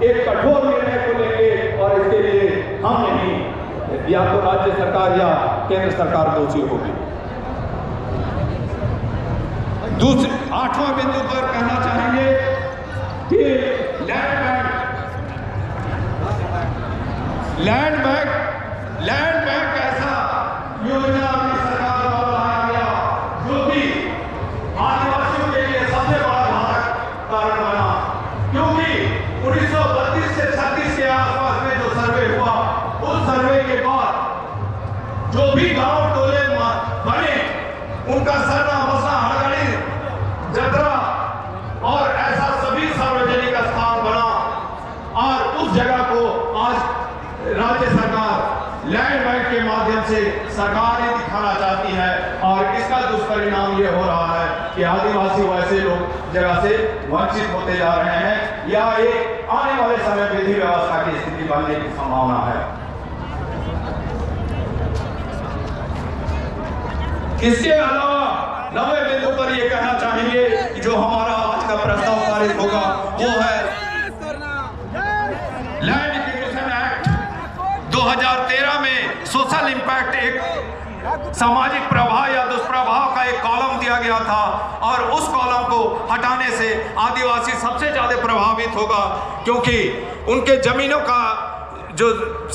एक कठोर निर्णय को लेंगे और इसके लिए हम नहीं, या तो राज्य सरकार या केंद्र सरकार दोषी होगी। दूसरे 8वां बिंदु पर कहना चाहेंगे कि लैंड बैंक ऐसा योजना अपनी सरकार द्वारा लाया गया जो कि आदिवासियों के लिए सबसे बड़ा घातक कारण बना, क्योंकि 1932 से 36 के आसपास में जो सर्वे हुआ, उस सर्वे के बाद जो भी गांव टोले बने उनका सरना मसला हड़गड़ी जतरा और ऐसा सभी सार्वजनिक स्थान बना और उस जगह को आज राज्य सरकार लैंड बैंक के माध्यम से सरकार ही दिखाना चाहती है और इसका दुष्परिणाम ये हो रहा है कि आदिवासी वैसे लोग जगह से वंचित होते जा रहे हैं या एक आने वाले समय विधि व्यवस्था की स्थिति बनने की संभावना है। इसके अलावा 9वें बिंदु पर यह कहना चाहेंगे कि जो हमारा आज का प्रस्ताव पारित होगा वो है लैंड एक्विजिशन एक्ट 2013 में सोशल इंपैक्ट एक सामाजिक प्रभाव या दुष्प्रभाव का एक कॉलम दिया गया था और उस कॉलम को हटाने से आदिवासी सबसे ज्यादा प्रभावित होगा, क्योंकि उनके जमीनों का जो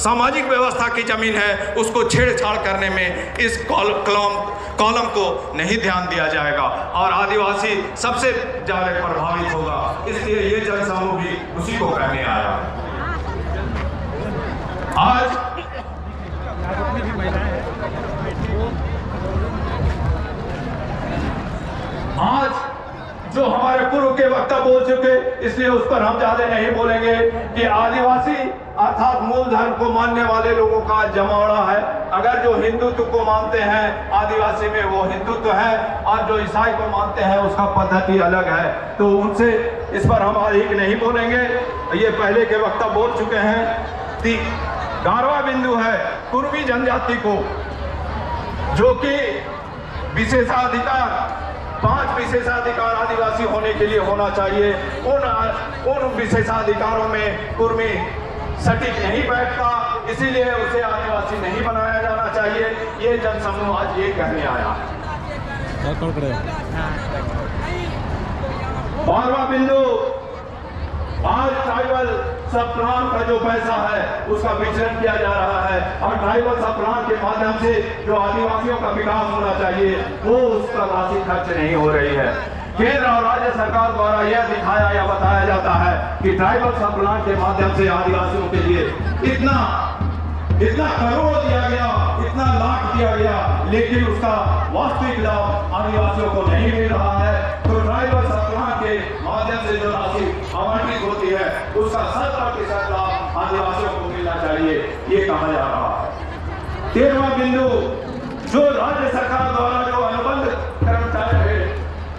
सामाजिक व्यवस्था की जमीन है उसको छेड़छाड़ करने में इस कॉलम को नहीं ध्यान दिया जाएगा और आदिवासी सबसे ज्यादा प्रभावित होगा। इसलिए ये जनसमूह भी उसी को कहने आया। आज जो हमारे पूर्व के वक्ता बोल चुके, इसलिए उस पर हम ज्यादा नहीं बोलेंगे कि आदिवासी अर्थात मूल धर्म को मानने वाले लोगों का जमावड़ा है। अगर जो हिंदुत्व को मानते हैं आदिवासी में वो हिंदुत्व है और जो ईसाई को मानते हैं उसका पद्धति अलग है, तो उनसे इस पर हम अधिक नहीं बोलेंगे। ये पहले के वक्ता बोल चुके हैं। 11वां बिंदु है पूर्वी जनजाति को, जो कि विशेषाधिकार 5 विशेषाधिकार आदिवासी होने के लिए होना चाहिए। उन विशेषाधिकारों में कुर्मी सटीक नहीं बैठता, इसीलिए उसे आदिवासी नहीं बनाया जाना चाहिए। ये जनसमूह आज ये कहने आया। 12वां बिंदु, आज ट्राइबल सब प्लान का जो पैसा है उसका वितरण किया जा रहा है और ट्राइबल सब प्लान के माध्यम से जो आदिवासियों का विकास होना चाहिए वो उसका राशि खर्च नहीं हो रही है। केंद्र और राज्य सरकार द्वारा यह दिखाया या बताया जाता है कि ट्राइबल सब प्लान के माध्यम से आदिवासियों के लिए इतना करोड़ दिया गया, इतना लाख दिया गया, लेकिन उसका वास्तविक लाभ आदिवासियों को नहीं मिल रहा है। तो ट्राइबल सब प्लान के माध्यम से जो राशि आवंटित होती है उसका 70% लाभ आदिवासियों को मिलना चाहिए, ये कहा जा रहा है। 13वां बिंदु, जो राज्य सरकार द्वारा जो अनुबंध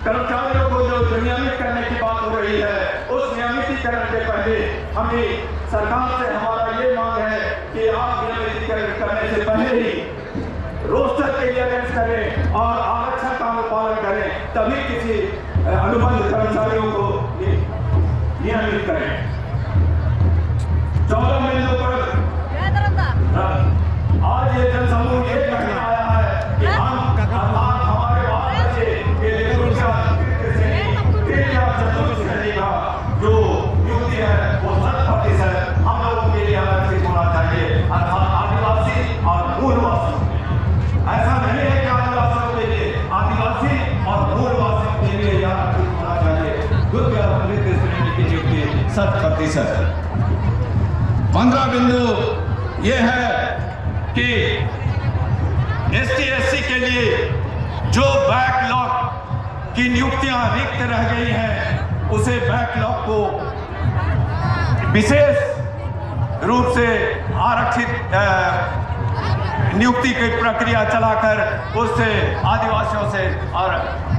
कर्मचारियों को जो नियमित करने की बात हो रही है, उस नियमितीकरण के पहले हमें सरकार से हमारा ये मांग है कि आप नियमितीकरण करने से पहले ही रोस्टर क्लियरेंस करें और आरक्षण का अनुपालन करें, तभी किसी अनुबंध कर्मचारियों को नियमित करें। 14 बिंदु पर आज ये जनसमूह ये कहने आया है कि हम हमारे बाल बच्चे के लिए जो युक्ति है वो 100% हम लोगों के लिए आरक्षित होना चाहिए, अर्थात आदिवासी और मूलवासी। ऐसा नहीं है कि आदिवासियों के लिए, आदिवासी और मूलवासियों के लिए आरक्षित होना चाहिए। की नियुक्ति 100%। 15 बिंदु ये है कि ST/SC के लिए जो बैकलॉग की नियुक्तियां रिक्त रह गई हैं उसे बैकलॉग को विशेष रूप से आरक्षित नियुक्ति की प्रक्रिया चलाकर उससे आदिवासियों से और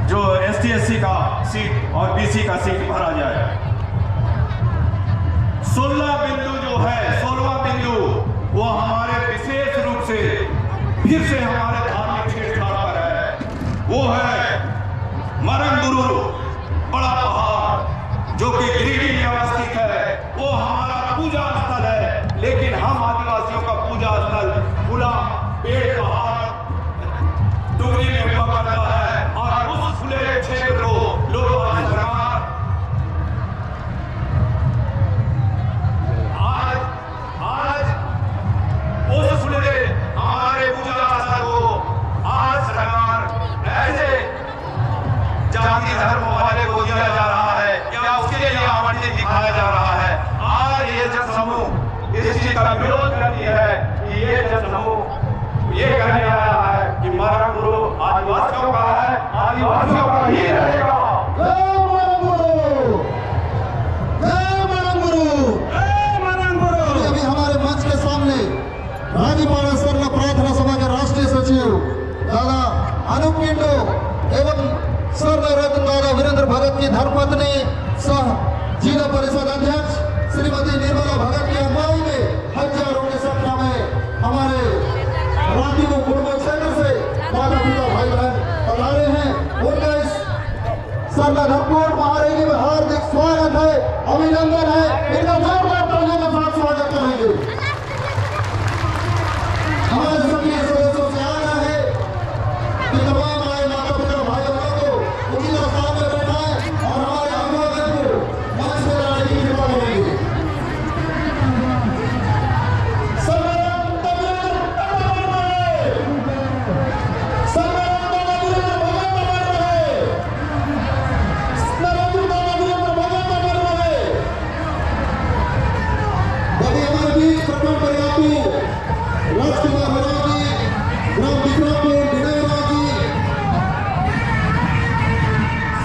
जो ST/SC का सीट और BC का सीट भरा जाए। 16 बिंदु जो है, 16वां बिंदु वो हमारे विशेष रूप से फिर से हमारे धार्मिक छेड़छाड़ पर है। वो है मरंगुरु बड़ा पहाड़ जो कि गिरिडीह में अवस्थित है। वो हमारा ये जन समूह ये कहने आया है कि मरण गुरु आदिवासियों का है, आदिवासियों का ही रहेगा। अभी हमारे मंच के सामने राजीपाड़ा सर्व प्रार्थना सभा के राष्ट्रीय सचिव दादा अनूप किंडो एवं सर्व रत्न दादा वीरेंद्र भगत की धर्मपत्नी सह जिला परिषद अध्यक्ष श्रीमती निर्मला भगत की अगुवाई में हजारों की संख्या में हमारे राजीव कुटुंब क्षेत्र से माता पिता भाई बहन पधारे हैं। उनका इस सर्व धर्मकोट महारैली में हार्दिक स्वागत है, अभिनंदन है। इनका जोरदार तालियों के साथ स्वागत करेंगे। हमारे सभी सदस्यों से आना है कि तमाम आए माता पिता भाई बहनों को उसी स्थान में बैठाएं और हमारे अभिभावक को मंच में लाने की कृपा करेंगे।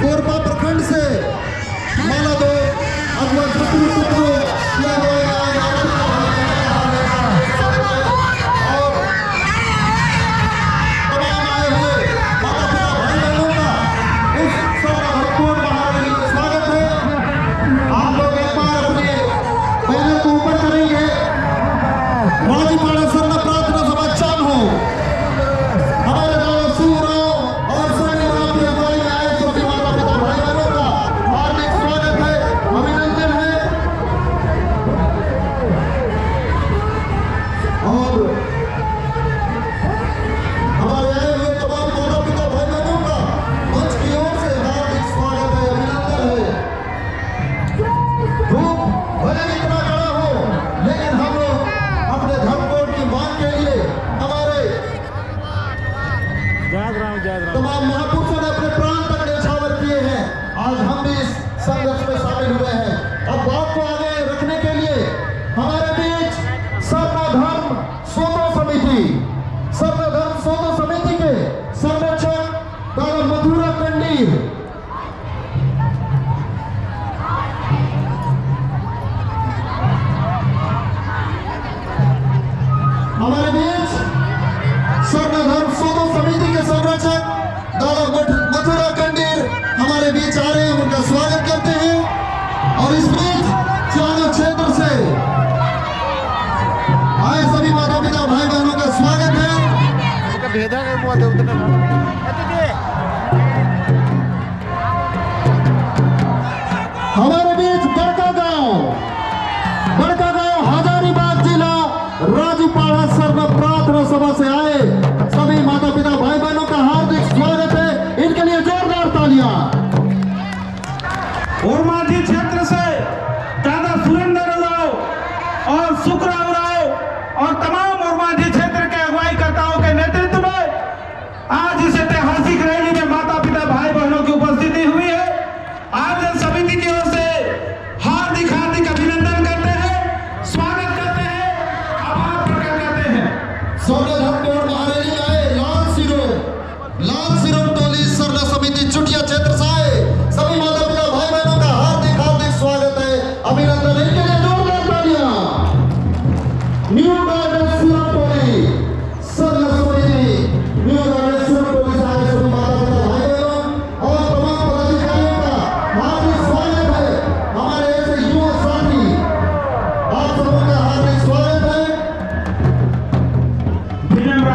कोरबा प्रखंड से माला दो अगवा टुकड़ों टुकड़ों किया गया और तमाम आए हुए माता पिता भाई बहनों का इस सर्वधर्मकोट महारैली में स्वागत है। आप लोग एक बार अपने बैनर को ऊपर करेंगे। राजीपाड़ा सर्व प्रार्थना सभा चालू हो। हमारे दादा शिवराव और संगराम की अगुवाई में आए सभी माता पिता भाई बहनों का हार्दिक स्वागत है, अभिनंदन है। और हमारे आए हुए तमाम माता पिता भाई बहनों का मंच की ओर से हार्दिक स्वागत है, अभिनंदन है। धूप भले इतना कड़ा हो, लेकिन हम लोग अपने धर्मकोट की मांग के लिए हमारे तमाम महापुरुषों ने अपने प्राण तक न्यौछावर किए हैं। आज हम भी इस संघर्ष में शामिल हुए हैं। अब बात को आगे रखने के लिए हमारे बीच सर्वधर्म सोतो समिति के संरक्षक दादा मथुरा कंडीर हमारे बीच सर्वधर्म सोतो समिति के संरक्षक दादा मथुरा कंडीर हमारे बीच आ रहे हैं, उनका स्वागत करते हैं। और इस बीच चारों क्षेत्र से आए सभी माता पिता भाई बहनों का स्वागत है। हमारे बीच बड़का गांव हजारीबाग जिला राजीपाड़ा सर्व प्रार्थना सभा से आए सभी माता पिता भाई बहनों का हार्दिक स्वागत है। इनके लिए जोरदार तालियां। उर्माजी क्षेत्र से दादा सुरेंद्र राव और सुखराव राव और तमाम उर्माजी क्षेत्र के अगुवाईकर्ताओं के नेतृत्व में आज इस ऐतिहासिक रैली में माता पिता भाई बहनों की उपस्थिति हुई है। आज समिति की ओर से हार्दिक अभिनंदन करते हैं, स्वागत करते हैं, आभार प्रकट करते हैं। सर्वधर्मकोट महारैली में आए लाल सिरों टोली सर्व समिति चुटिया क्षेत्र से आए सभी माता पिता भाई बहनों का हार्दिक स्वागत है, अभिनंदन। इनके लिए जोरदार तालियां। न्यू गार्डन सिरों टोली सर्व समिति न्यू गार्डन सिरों टोली से आए सभी माता पिता भाई बहनों और तमाम पदाधिकारियों का हार्दिक स्वागत है। हमारे ऐसे युवा साथी आप सबका हार्दिक स्वागत है। विनम्र